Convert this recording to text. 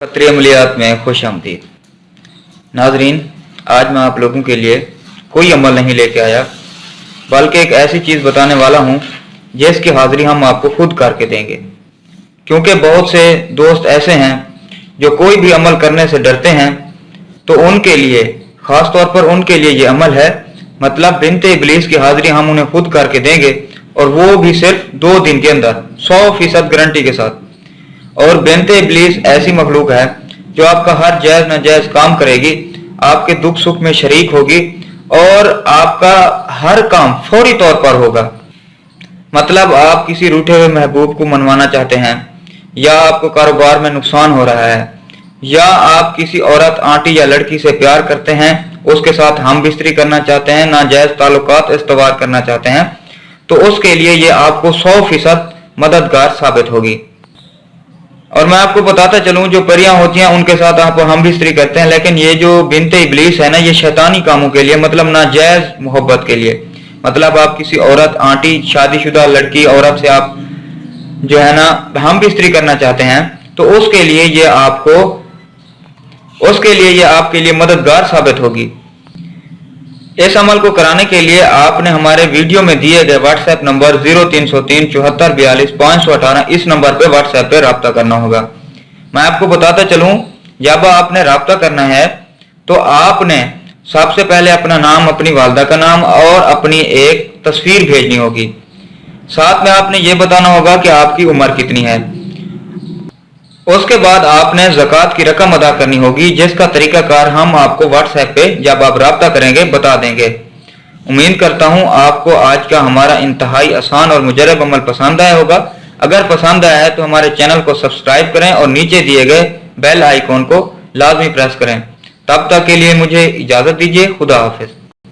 खतरे अमलियात में खुश आमदीद। नाजरीन, आज मैं आप लोगों के लिए कोई अमल नहीं लेके आया, बल्कि एक ऐसी चीज़ बताने वाला हूँ जिसकी हाजिरी हम आपको खुद करके देंगे। क्योंकि बहुत से दोस्त ऐसे हैं जो कोई भी अमल करने से डरते हैं, तो उनके लिए, ख़ास तौर पर उनके लिए ये अमल है। मतलब बिन्ते इब्लीस की हाजिरी हम उन्हें खुद करके देंगे, और वो भी सिर्फ 2 दिन के अंदर 100% गारंटी के साथ। और बिन्ते इब्लीस ऐसी मखलूक है जो आपका हर जायज़ नाजायज़ काम करेगी, आपके दुख सुख में शरीक होगी, और आपका हर काम फौरी तौर पर होगा। मतलब आप किसी रूठे हुए महबूब को मनवाना चाहते हैं, या आपको कारोबार में नुकसान हो रहा है, या आप किसी औरत, आंटी या लड़की से प्यार करते हैं, उसके साथ हम बिस्तरी करना चाहते हैं, नाजायज़ ताल्लुकात इस्तवार करना चाहते हैं, तो उसके लिए ये आपको 100% मददगार साबित होगी। और मैं आपको बताता चलूं, जो परियां होती हैं उनके साथ आप हम बिस्तरी करते हैं, लेकिन ये जो बिन्ते इब्लीस है ना, ये शैतानी कामों के लिए, मतलब नाजायज़ मोहब्बत के लिए। मतलब आप किसी औरत, आंटी, शादीशुदा लड़की, औरत से आप जो है ना हम बिस्तरी करना चाहते हैं, तो उसके लिए ये आपके लिए मददगार साबित होगी। इस अमल को कराने के लिए आपने हमारे वीडियो में दिए गए व्हाट्सएप नंबर 0303 74 42 518 इस नंबर पे व्हाट्सएप पे राब्ता करना होगा। मैं आपको बताता चलूं, जब आपने राब्ता करना है तो आपने सबसे पहले अपना नाम, अपनी वालदा का नाम और अपनी एक तस्वीर भेजनी होगी। साथ में आपने ये बताना होगा कि आपकी उम्र कितनी है। उसके बाद आपने ज़कात की रकम अदा करनी होगी, जिसका तरीकाकार हम आपको व्हाट्सएप पे जब आप राब्ता करेंगे बता देंगे। उम्मीद करता हूँ आपको आज का हमारा इंतहाई आसान और मुजरब अमल पसंद आया होगा। अगर पसंद आया है तो हमारे चैनल को सब्सक्राइब करें और नीचे दिए गए बेल आइकॉन को लाजमी प्रेस करें। तब तक के लिए मुझे इजाज़त दीजिए। खुदा हाफिज।